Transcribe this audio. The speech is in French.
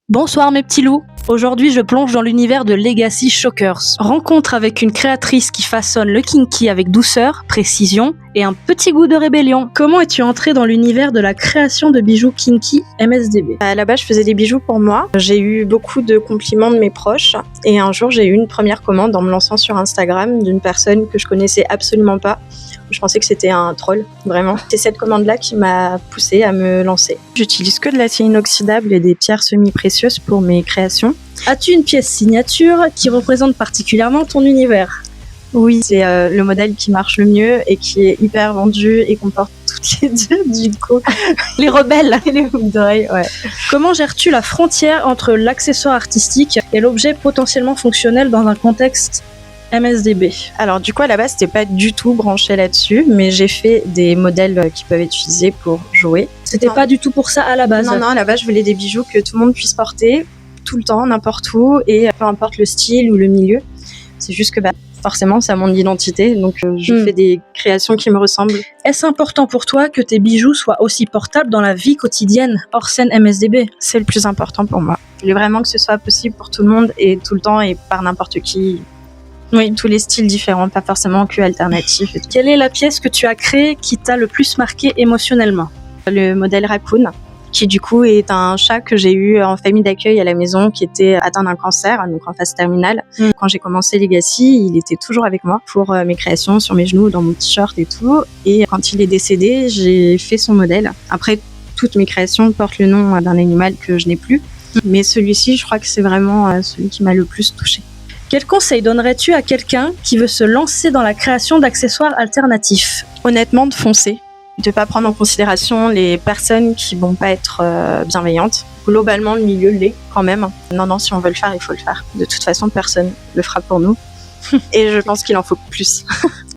Bonsoir mes petits loups. Aujourd'hui, je plonge dans l'univers de Legacy Shockers. Rencontre avec une créatrice qui façonne le kinky avec douceur, précision et un petit goût de rébellion. Comment es-tu entrée dans l'univers de la création de bijoux kinky MSDB? À la base, je faisais des bijoux pour moi. J'ai eu beaucoup de compliments de mes proches et un jour, j'ai eu une première commande en me lançant sur Instagram d'une personne que je connaissais absolument pas. Je pensais que c'était un troll, vraiment. C'est cette commande-là qui m'a poussée à me lancer. J'utilise que de l'acier inoxydable et des pierres semi-précieuses pour mes créations. As-tu une pièce signature qui représente particulièrement ton univers? Oui, c'est le modèle qui marche le mieux et qui est hyper vendu et qu'on porte toutes les deux, du coup. Les rebelles. Et les boucles d'oreilles, ouais. Comment gères-tu la frontière entre l'accessoire artistique et l'objet potentiellement fonctionnel dans un contexte MSDB? Alors du coup, à la base, c'était pas du tout branché là-dessus, mais j'ai fait des modèles qui peuvent être utilisés pour jouer. C'était pas du tout pour ça à la base? Non, à la base, je voulais des bijoux que tout le monde puisse porter, tout le temps, n'importe où, et peu importe le style ou le milieu. C'est juste que forcément, c'est à mon identité, donc je fais des créations qui me ressemblent. Est-ce important pour toi que tes bijoux soient aussi portables dans la vie quotidienne, hors scène MSDB? C'est le plus important pour moi. Je voulais vraiment que ce soit possible pour tout le monde et tout le temps et par n'importe qui. Oui, tous les styles différents, pas forcément que alternatifs. Quelle est la pièce que tu as créée qui t'a le plus marqué émotionnellement? Le modèle Raccoon, qui du coup est un chat que j'ai eu en famille d'accueil à la maison, qui était atteint d'un cancer, donc en phase terminale. Quand j'ai commencé Legacy, il était toujours avec moi pour mes créations, sur mes genoux, dans mon t-shirt et tout. Et quand il est décédé, j'ai fait son modèle. Après, toutes mes créations portent le nom d'un animal que je n'ai plus. Mais celui-ci, je crois que c'est vraiment celui qui m'a le plus touchée. Quel conseil donnerais-tu à quelqu'un qui veut se lancer dans la création d'accessoires alternatifs? Honnêtement, de foncer. De pas prendre en considération les personnes qui vont pas être bienveillantes. Globalement, le milieu l'est quand même. Non, si on veut le faire, il faut le faire. De toute façon, personne le fera pour nous. Et je pense qu'il en faut plus.